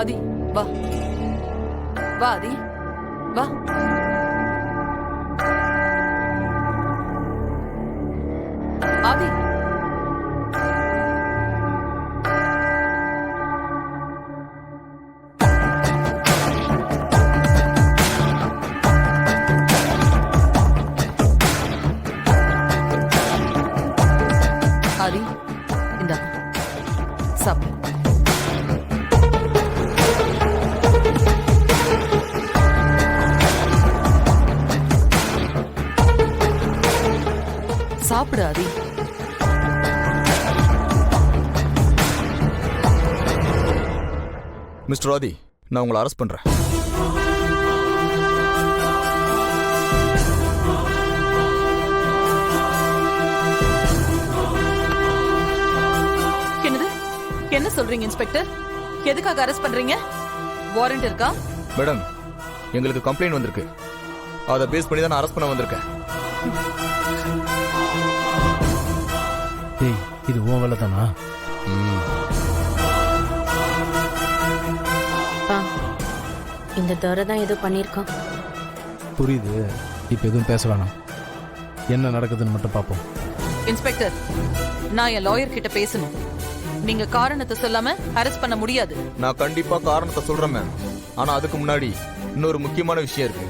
ஆதி வா வா ஆதி வா. ஆதி ஆதி இந்தா சாப்பிடு. சாப்பிடு ஆதி. மிஸ்டர் ஆதி, நான் உங்களை அரெஸ்ட் பண்றேன். என்னது? என்ன சொல்றீங்க இன்ஸ்பெக்டர்? எதுக்காக அரெஸ்ட் பண்றீங்க? வாரண்ட் இருக்கா? மேடம், எங்களுக்கு கம்ப்ளைண்ட் வந்திருக்கு. அதை பேஸ் பண்ணி தான் நான் அரெஸ்ட் பண்ண வந்திருக்கேன். ஏய், இது உன் வேலை தானா? இந்த தடவை தான் ஏதோ பண்ணியிருக்கான். புரியுது. இப்போ எதுவும் பேச வேணாம். என்ன நடக்குதுன்னு மட்டும் பார்ப்போம். இன்ஸ்பெக்டர், நான் என் லாயர் கிட்ட பேசணும். நீங்க காரணத்தை சொல்லாம அரெஸ்ட் பண்ண முடியாது. நான் கண்டிப்பா காரணத்தை சொல்றேன் மேம். ஆனா அதுக்கு முன்னாடி இன்னொரு முக்கியமான விஷயம் இருக்கு.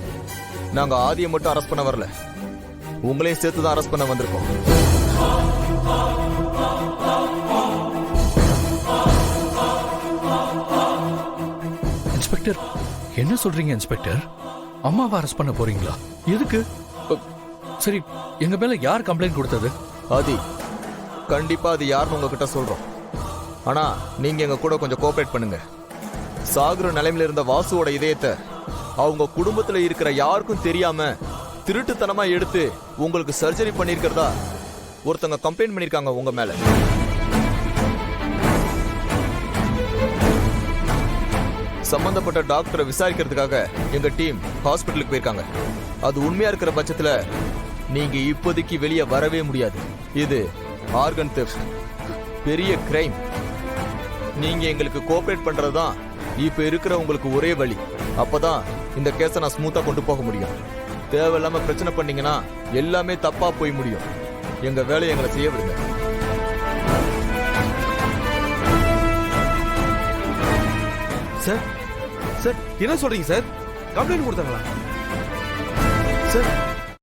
நாங்க ஆதியை மட்டும் அரெஸ்ட் பண்ண வரல, உங்களையும் சேர்த்து தான் அரெஸ்ட் பண்ண வந்திருக்கோம். இன்ஸ்பெக்டர், என்ன சொல்றீங்க இன்ஸ்பெக்டர்? அம்மாவை அரெஸ்ட் பண்ண போறீங்களா? எதுக்கு? சரி, எங்க மேல யார் கம்ப்ளைண்ட் கொடுத்தது? ஆதி, கண்டிப்பா அது யாருன்னு உங்ககிட்ட சொல்றோம். ஆனா நீங்க எங்க கூட கொஞ்சம் கோஆபரேட் பண்ணுங்க. சாகுற நிலைமையில இருந்த வாசுவோட இதயத்தை அவங்க குடும்பத்துல இருக்கிற யாருக்கும் தெரியாம திருட்டுத்தனமா எடுத்து உங்களுக்கு சர்ஜரி பண்ணிருக்கிறதா ஒருத்தங்க கம்ப்ளைண்ட் பண்ணிருக்காங்க உங்க மேல. சம்பந்தப்பட்ட டாக்டரை விசாரிக்கிறதுக்காக எங்க டீம் ஹாஸ்பிட்டலுக்கு போயிருக்காங்க. அது உண்மையா இருக்கிற பட்சத்துல நீங்க இப்போதைக்கு வெளியே வரவே முடியாது. இது ஆர்கன் தெஃப்ட், பெரிய கிரைம். நீங்க எங்களுக்கு கோஆபரேட் பண்றதுதான் இப்ப இருக்கிற உங்களுக்கு ஒரே வழி. அப்பதான் இந்த கேஸை நான் ஸ்மூத்தா கொண்டு போக முடியும். தேவையில்லாம பிரச்சனை பண்ணீங்கன்னா எல்லாமே தப்பா போய் முடியும். எங்க வேலையை எங்களை செய்ய விடுங்க. சார், சார் என்ன சொல்றீங்க சார்? கம்ப்ளைண்ட் கொடுத்தாங்களா சார்?